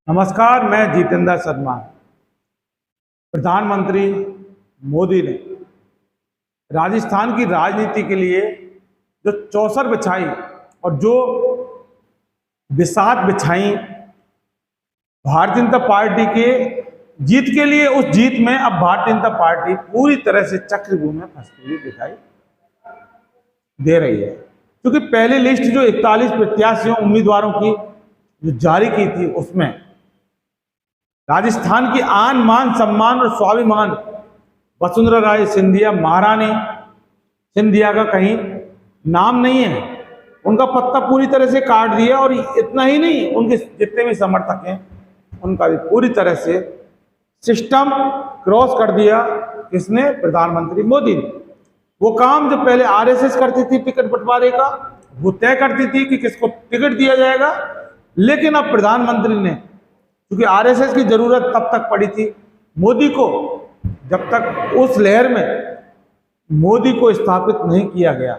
नमस्कार, मैं जितेंद्र शर्मा। प्रधानमंत्री मोदी ने राजस्थान की राजनीति के लिए जो चौसर बिछाई और जो बिसात बिछाई भारतीय जनता पार्टी के जीत के लिए, उस जीत में अब भारतीय जनता पार्टी पूरी तरह से चक्रव्यूह में फंसती हुई दिखाई दे रही है। क्योंकि पहली लिस्ट जो 41 प्रत्याशियों उम्मीदवारों की जो जारी की थी, उसमें राजस्थान की आन मान सम्मान और स्वाभिमान वसुंधरा राजे सिंधिया, महारानी सिंधिया का कहीं नाम नहीं है। उनका पत्ता पूरी तरह से काट दिया और इतना ही नहीं, उनके जितने भी समर्थक हैं उनका भी पूरी तरह से सिस्टम क्रॉस कर दिया। किसने? प्रधानमंत्री मोदी ने। वो काम जो पहले आरएसएस करती थी टिकट बंटवारे का, वो तय करती थी कि किसको टिकट दिया जाएगा, लेकिन अब प्रधानमंत्री ने, क्योंकि आरएसएस की जरूरत तब तक पड़ी थी मोदी को, जब तक उस लहर में मोदी को स्थापित नहीं किया गया।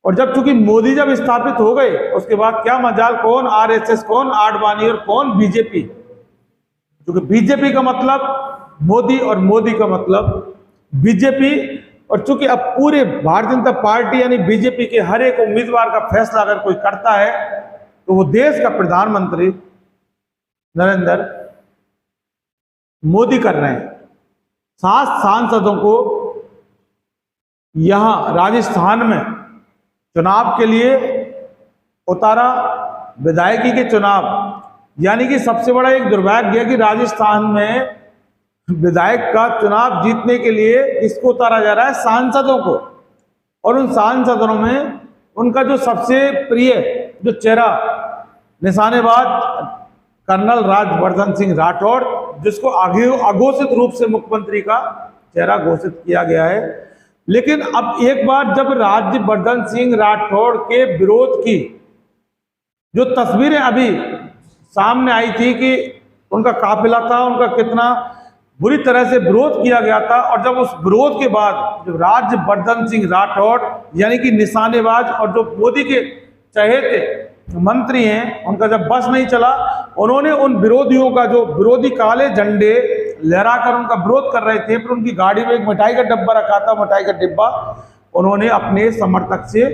और जब चूंकि मोदी जब स्थापित हो गए, उसके बाद क्या मजाल, कौन आरएसएस, कौन आडवाणी और कौन बीजेपी। क्योंकि बीजेपी का मतलब मोदी और मोदी का मतलब बीजेपी। और चूंकि अब पूरे भारतीय जनता पार्टी यानी बीजेपी के हर एक उम्मीदवार का फैसला अगर कोई करता है तो वो देश का प्रधानमंत्री नरेंद्र मोदी कर रहे हैं। 7 सांसदों को यहां राजस्थान में चुनाव के लिए उतारा, विधायकी के चुनाव, यानी कि सबसे बड़ा एक दुर्भाग्य है कि राजस्थान में विधायक का चुनाव जीतने के लिए किसको उतारा जा रहा है? सांसदों को। और उन सांसदों में उनका जो सबसे प्रिय जो चेहरा, निशानेबाज कर्नल राज्यवर्धन सिंह राठौड़, जिसको आगे अघोषित रूप से मुख्यमंत्री का चेहरा घोषित किया गया है। लेकिन अब एक बार जब राज्यवर्धन सिंह राठौड़ के विरोध की जो तस्वीरें अभी सामने आई थी कि उनका काफिला था, उनका कितना बुरी तरह से विरोध किया गया था, और जब उस विरोध के बाद जब राज्यवर्धन सिंह राठौड़ यानी कि निशानेबाज और जो मोदी के चहेते मंत्री हैं, उनका जब बस नहीं चला, उन्होंने उन विरोधियों का जो विरोधी काले झंडे लहराकर उनका विरोध कर रहे थे, फिर उनकी गाड़ी में एक मिठाई का डब्बा रखा था, मिठाई का डिब्बा उन्होंने अपने समर्थक से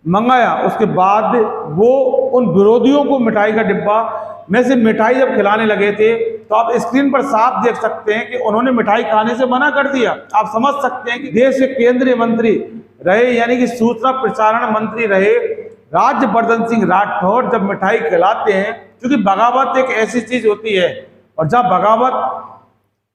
मंगाया। उसके बाद वो उन विरोधियों को मिठाई का डिब्बा में से मिठाई जब खिलाने लगे थे, तो आप स्क्रीन पर साफ देख सकते हैं कि उन्होंने मिठाई खाने से मना कर दिया। आप समझ सकते हैं कि देश के केंद्रीय मंत्री रहे यानी कि सूचना प्रसारण मंत्री रहे राज्यवर्धन सिंह राठौड़ जब मिठाई खिलाते हैं, क्योंकि बगावत एक ऐसी चीज होती है, और जब बगावत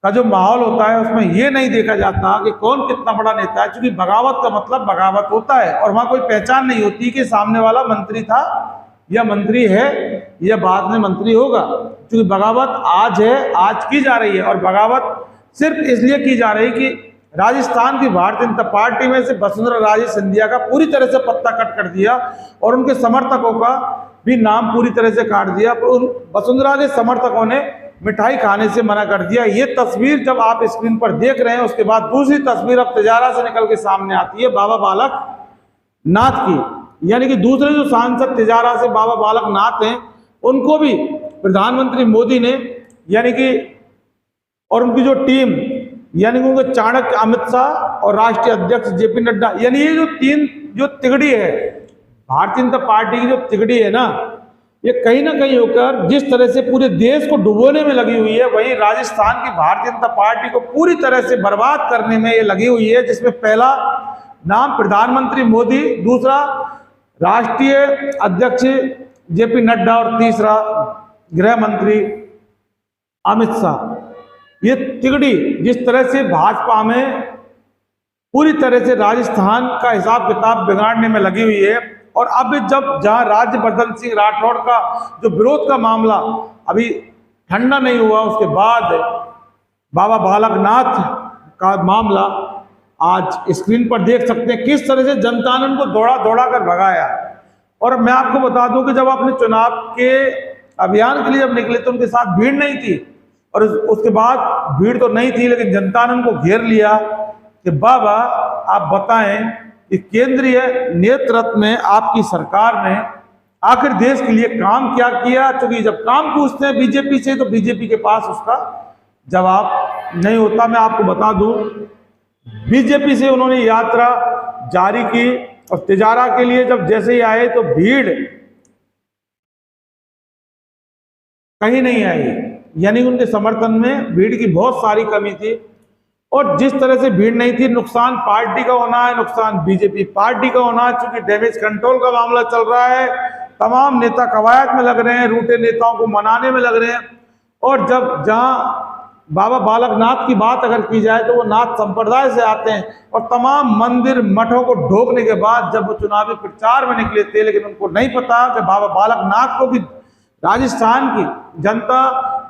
का जो माहौल होता है उसमें यह नहीं देखा जाता कि कौन कितना बड़ा नेता है, क्योंकि बगावत का मतलब बगावत होता है और वहां कोई पहचान नहीं होती कि सामने वाला मंत्री था या मंत्री है या बाद में मंत्री होगा। क्योंकि बगावत आज है, आज की जा रही है, और बगावत सिर्फ इसलिए की जा रही कि राजस्थान की भारतीय जनता पार्टी में से वसुंधरा राजे सिंधिया का पूरी तरह से पत्ता कट कर दिया और उनके समर्थकों का भी नाम पूरी तरह से काट दिया। पर उन वसुंधरा के समर्थकों ने मिठाई खाने से मना कर दिया। ये तस्वीर जब आप स्क्रीन पर देख रहे हैं, उसके बाद दूसरी तस्वीर अब तिजारा से निकल के सामने आती है बाबा बालक नाथ की, यानी कि दूसरे जो सांसद तिजारा से बाबा बालक नाथ हैं, उनको भी प्रधानमंत्री मोदी ने यानी कि, और उनकी जो टीम यानी कि उनके चाणक्य अमित शाह और राष्ट्रीय अध्यक्ष जेपी नड्डा, यानी ये जो 3 जो तिगड़ी है भारतीय जनता पार्टी की, जो तिगड़ी है ना, ये कहीं ना कहीं होकर जिस तरह से पूरे देश को डुबोने में लगी हुई है, वहीं राजस्थान की भारतीय जनता पार्टी को पूरी तरह से बर्बाद करने में ये लगी हुई है। जिसमें पहला नाम प्रधानमंत्री मोदी, दूसरा राष्ट्रीय अध्यक्ष जेपी नड्डा और तीसरा गृह मंत्री अमित शाह। ये तिगड़ी जिस तरह से भाजपा में पूरी तरह से राजस्थान का हिसाब किताब बिगाड़ने में लगी हुई है, और अब जब जहां राज्यवर्धन सिंह राठौड़ का जो विरोध का मामला अभी ठंडा नहीं हुआ, उसके बाद बाबा बालकनाथ का मामला आज स्क्रीन पर देख सकते हैं किस तरह से जनता ने उनको दौड़ा दौड़ा कर भगाया। और मैं आपको बता दूं कि जब अपने चुनाव के अभियान के लिए जब निकले तो उनके साथ भीड़ नहीं थी, और उसके बाद भीड़ तो नहीं थी, लेकिन जनता ने उनको घेर लिया कि बाबा आप बताएं कि केंद्रीय नेतृत्व में आपकी सरकार ने आखिर देश के लिए काम क्या किया, क्योंकि जब काम पूछते हैं बीजेपी से तो बीजेपी के पास उसका जवाब नहीं होता। मैं आपको बता दूं, बीजेपी से उन्होंने यात्रा जारी की और तिजारा के लिए जब जैसे ही आए तो भीड़ कहीं नहीं आई, यानी उनके समर्थन में भीड़ की बहुत सारी कमी थी। और जिस तरह से भीड़ नहीं थी, नुकसान पार्टी का होना है, नुकसान बीजेपी पार्टी का होना है, क्योंकि डैमेज कंट्रोल का मामला चल रहा है, तमाम नेता कवायद में लग रहे हैं, रूठे नेताओं को मनाने में लग रहे हैं। और जब जहां बाबा बालकनाथ की बात अगर की जाए तो वो नाथ संप्रदाय से आते हैं, और तमाम मंदिर मठों को ढोकने के बाद जब वो चुनावी प्रचार में निकले थे, लेकिन उनको नहीं पता कि बाबा बालकनाथ को भी राजस्थान की जनता,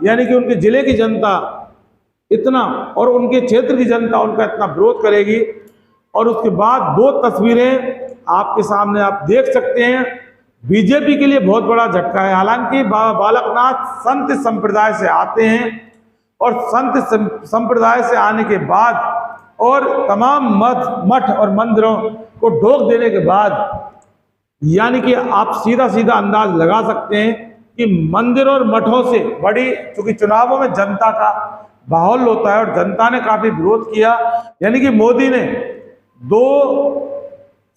यानी कि उनके जिले की जनता इतना, और उनके क्षेत्र की जनता उनका इतना विरोध करेगी। और उसके बाद दो तस्वीरें आपके सामने आप देख सकते हैं, बीजेपी के लिए बहुत बड़ा झटका है। हालांकि बाबा बालकनाथ संत संप्रदाय से आते हैं, और संत संप्रदाय से आने के बाद और तमाम मठ और मंदिरों को ढोक देने के बाद, यानी कि आप सीधा सीधा अंदाज लगा सकते हैं कि मंदिरों और मठों से बड़ी, क्योंकि चुनावों में जनता का माहौल होता है और जनता ने काफी विरोध किया। यानी कि मोदी ने 2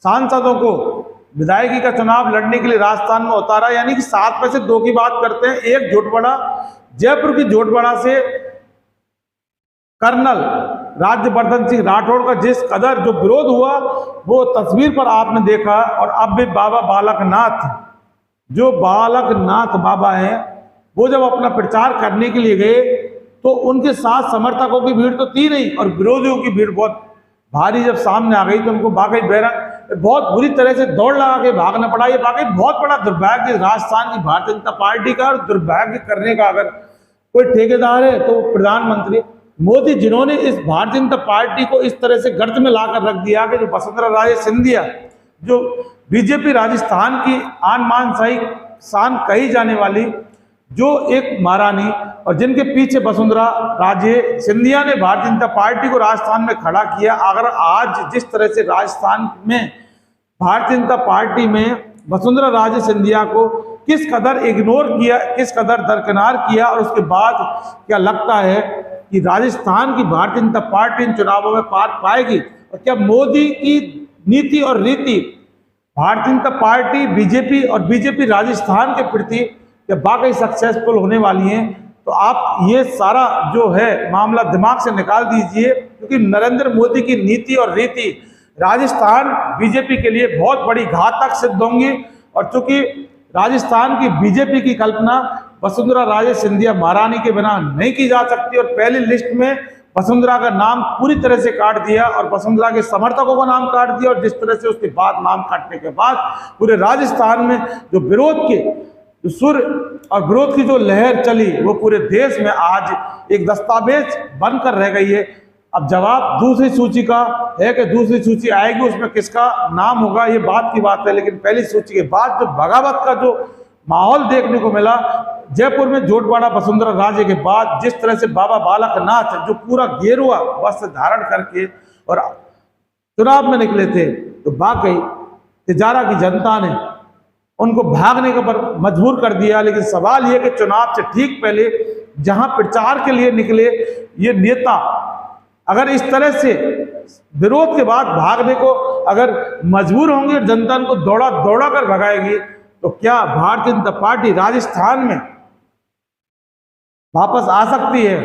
सांसदों को विधायकी का चुनाव लड़ने के लिए राजस्थान में उतारा, यानी कि 7 में से 2 की बात करते हैं। एक जोटबड़ा, जयपुर की जोटबड़ा से कर्नल राज्यवर्धन सिंह राठौड़ का जिस कदर जो विरोध हुआ वो तस्वीर पर आपने देखा। और अब भी बाबा बालकनाथ, जो बालकनाथ बाबा हैं, वो जब अपना प्रचार करने के लिए गए तो उनके साथ समर्थकों की भीड़ तो थी नहीं, और विरोधियों की भीड़ बहुत भारी जब सामने आ गई तो उनको वाकई बैरंग बहुत बुरी तरह से दौड़ लगा के भागना पड़ा। ये वाकई बहुत बड़ा दुर्भाग्य राजस्थान की भारतीय जनता पार्टी का, और दुर्भाग्य करने का अगर कोई ठेकेदार है तो प्रधानमंत्री मोदी, जिन्होंने इस भारतीय जनता पार्टी को इस तरह से गर्त में लाकर रख दिया कि जो वसुंधरा राजे सिंधिया, जो बीजेपी राजस्थान की आन मान शान कही जाने वाली जो एक महारानी, और जिनके पीछे वसुंधरा राजे सिंधिया ने भारतीय जनता पार्टी को राजस्थान में खड़ा किया। अगर आज जिस तरह से राजस्थान में भारतीय जनता पार्टी में वसुंधरा राजे सिंधिया को किस कदर इग्नोर किया, किस कदर दरकिनार किया, और उसके बाद क्या लगता है कि राजस्थान की भारतीय जनता पार्टी इन चुनावों में पार पाएगी, और क्या मोदी की नीति और रीति भारतीय जनता पार्टी, बीजेपी और बीजेपी राजस्थान के प्रति क्या वाकई सक्सेसफुल होने वाली हैं? तो आप ये सारा जो है मामला दिमाग से निकाल दीजिए, क्योंकि नरेंद्र मोदी की नीति और रीति राजस्थान बीजेपी के लिए बहुत बड़ी घातक सिद्ध होंगी। और चूंकि राजस्थान की बीजेपी की कल्पना वसुंधरा राजे सिंधिया महारानी के बिना नहीं की जा सकती, और पहली लिस्ट में वसुंधरा का नाम पूरी तरह से काट दिया और वसुंधरा के समर्थकों का नाम काट दिया, और जिस तरह से उसके बाद नाम काटने के बाद पूरे राजस्थान में जो विरोध के सुर और विरोध की जो लहर चली वो पूरे देश में आज एक दस्तावेज बनकर रह गई है। अब जवाब दूसरी सूची का है कि दूसरी सूची आएगी, उसमें किसका नाम होगा ये बात की बात है, लेकिन पहली सूची के बाद जो बगावत का जो माहौल देखने को मिला जयपुर में जोटवाड़ा वसुंधरा राजे के बाद, जिस तरह से बाबा बालकनाथ जो पूरा गेरुआ वस्त्र धारण करके और चुनाव में निकले थे, तो वाकई तिजारा की जनता ने उनको भागने के पर मजबूर कर दिया। लेकिन सवाल यह कि चुनाव से ठीक पहले जहां प्रचार के लिए निकले ये नेता अगर इस तरह से विरोध के बाद भागने को अगर मजबूर होंगे और जनता को दौड़ा दौड़ा कर भगाएगी, तो क्या भारतीय जनता पार्टी राजस्थान में वापस आ सकती है?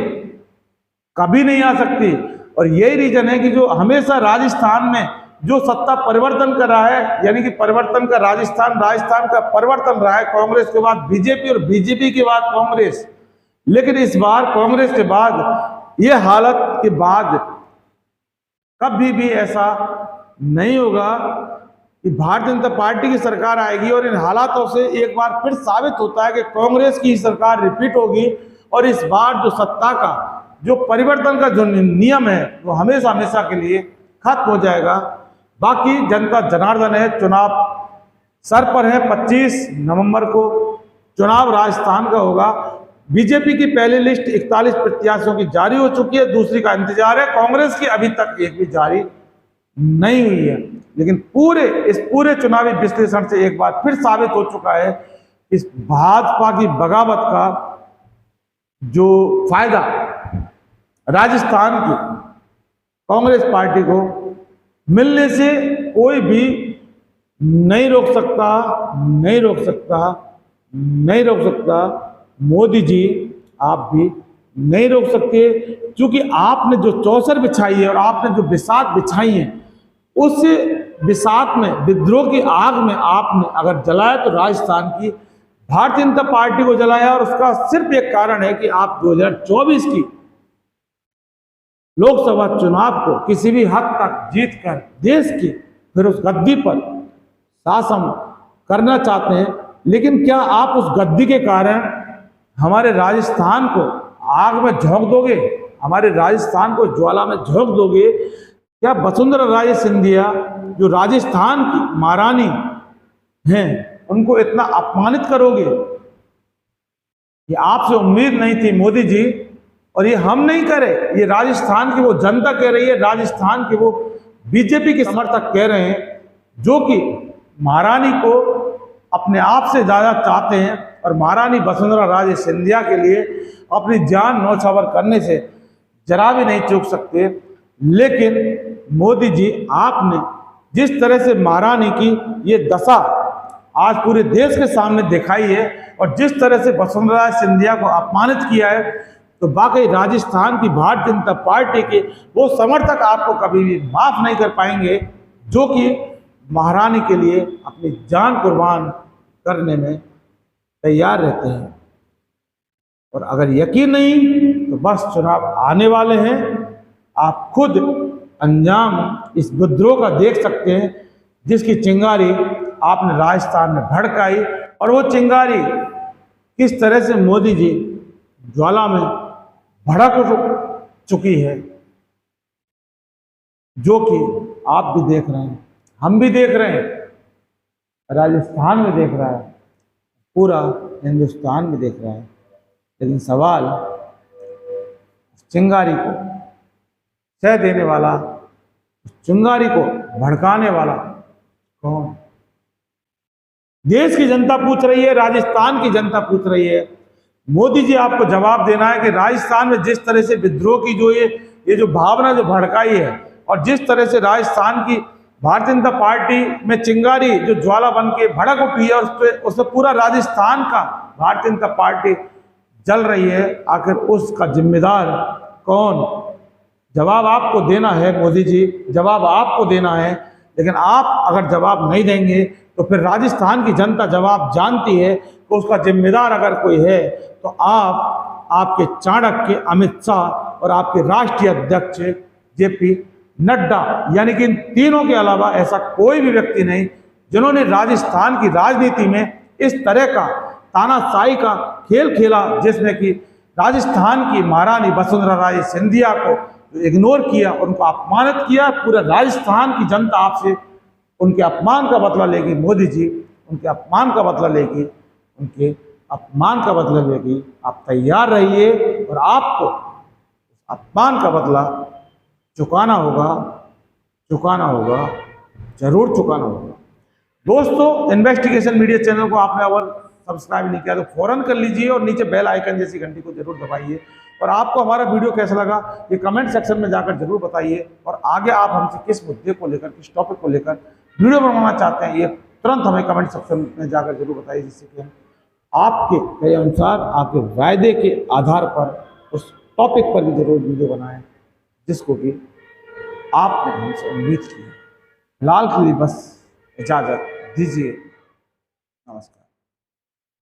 कभी नहीं आ सकती। और यही रीजन है कि जो हमेशा राजस्थान में जो सत्ता परिवर्तन कर रहा है, यानी कि परिवर्तन का राजस्थान का परिवर्तन रहा है, कांग्रेस के बाद बीजेपी और बीजेपी के बाद कांग्रेस। लेकिन इस बार कांग्रेस के बाद ये हालत के बाद कभी भी ऐसा नहीं होगा कि भारतीय जनता पार्टी की सरकार आएगी। और इन हालातों से एक बार फिर साबित होता है कि कांग्रेस की सरकार रिपीट होगी, और इस बार जो सत्ता का जो परिवर्तन का जो नियम है वो हमेशा हमेशा के लिए खत्म हो जाएगा। बाकी जनता जनार्दन है, चुनाव सर पर है। 25 नवंबर को चुनाव राजस्थान का होगा। बीजेपी की पहली लिस्ट 41 प्रत्याशियों की जारी हो चुकी है, दूसरी का इंतजार है। कांग्रेस की अभी तक एक भी जारी नहीं हुई है। लेकिन इस पूरे चुनावी विश्लेषण से एक बार फिर साबित हो चुका है, इस भाजपा की बगावत का जो फायदा राजस्थान की कांग्रेस पार्टी को मिलने से कोई भी नहीं रोक सकता, नहीं रोक सकता, नहीं रोक सकता। मोदी जी आप भी नहीं रोक सकते, क्योंकि आपने जो चौसर बिछाई है और आपने जो बिसात बिछाई है, उस बिसात में, विद्रोह की आग में आपने अगर जलाया तो राजस्थान की भारतीय जनता पार्टी को जलाया। और उसका सिर्फ एक कारण है कि आप 2024 की लोकसभा चुनाव को किसी भी हद तक जीतकर देश की फिर उस गद्दी पर शासन करना चाहते हैं। लेकिन क्या आप उस गद्दी के कारण हमारे राजस्थान को आग में झोंक दोगे, हमारे राजस्थान को ज्वाला में झोंक दोगे? क्या वसुंधरा राजे सिंधिया जो राजस्थान की महारानी हैं उनको इतना अपमानित करोगे? ये आपसे उम्मीद नहीं थी मोदी जी, और ये हम नहीं करे, ये राजस्थान की वो जनता कह रही है, राजस्थान के वो बीजेपी के समर्थक कह रहे हैं, जो कि महारानी को अपने आप से ज्यादा चाहते हैं और महारानी वसुंधरा राजे सिंधिया के लिए अपनी जान न्यौछावर करने से जरा भी नहीं चूक सकते। लेकिन मोदी जी आपने जिस तरह से महारानी की ये दशा आज पूरे देश के सामने दिखाई है और जिस तरह से वसुंधरा राजे सिंधिया को अपमानित किया है, तो वाकई राजस्थान की भारतीय जनता पार्टी के वो समर्थक आपको कभी भी माफ नहीं कर पाएंगे, जो कि महारानी के लिए अपनी जान कुर्बान करने में तैयार रहते हैं। और अगर यकीन नहीं तो बस चुनाव आने वाले हैं, आप खुद अंजाम इस विद्रोह का देख सकते हैं, जिसकी चिंगारी आपने राजस्थान में भड़काई। और वो चिंगारी किस तरह से मोदी जी ज्वाला में भड़क चुकी है, जो कि आप भी देख रहे हैं, हम भी देख रहे हैं, राजस्थान में देख रहा है, पूरा हिंदुस्तान में देख रहा है। लेकिन सवाल चिंगारी को सह देने वाला, चिंगारी को भड़काने वाला कौन? देश की जनता पूछ रही है, राजस्थान की जनता पूछ रही है। मोदी जी आपको जवाब देना है कि राजस्थान में जिस तरह से विद्रोह की जो ये जो भावना जो भड़काई है, और जिस तरह से राजस्थान की भारतीय जनता पार्टी में चिंगारी जो ज्वाला बन के भड़क उठी है, और उससे पूरा राजस्थान का भारतीय जनता पार्टी जल रही है, आखिर उसका जिम्मेदार कौन? जवाब आपको देना है मोदी जी, जवाब आपको देना है। लेकिन आप अगर जवाब नहीं देंगे तो फिर राजस्थान की जनता जवाब जानती है कि उसका जिम्मेदार अगर कोई है तो आपके चाणक्य अमित शाह और आपके राष्ट्रीय अध्यक्ष जेपी नड्डा, यानी कि इन तीनों के अलावा ऐसा कोई भी व्यक्ति नहीं जिन्होंने राजस्थान की राजनीति में इस तरह का तानाशाही का खेल खेला, जिसमें कि राजस्थान की महारानी वसुंधरा राजे सिंधिया को इग्नोर किया, उनको अपमानित किया। पूरा राजस्थान की जनता आपसे उनके अपमान का बदला लेगी। मोदी जी उनके अपमान का बदला लेगी, उनके अपमान का बदला लेगी। आप तैयार रहिए और आपको अपमान का बदला चुकाना होगा, चुकाना होगा, जरूर चुकाना होगा। दोस्तों, इन्वेस्टिगेशन मीडिया चैनल को आपने अगर सब्सक्राइब नहीं किया तो फौरन कर लीजिए और नीचे बेल आइकन जैसी घंटी को जरूर दबाइए। और आपको हमारा वीडियो कैसा लगा ये कमेंट सेक्शन में जाकर जरूर बताइए। और आगे आप हमसे किस मुद्दे को लेकर, किस टॉपिक को लेकर वीडियो बनवाना चाहते हैं, ये तुरंत हमें कमेंट सेक्शन में जाकर जरूर बताइए, जिससे कि हम आपके कहे अनुसार, आपके वायदे के आधार पर उस टॉपिक पर भी जरूर वीडियो बनाएं जिसको कि आपने हमसे उम्मीद की। फिलहाल के लिए बस इजाज़त दीजिए। नमस्कार।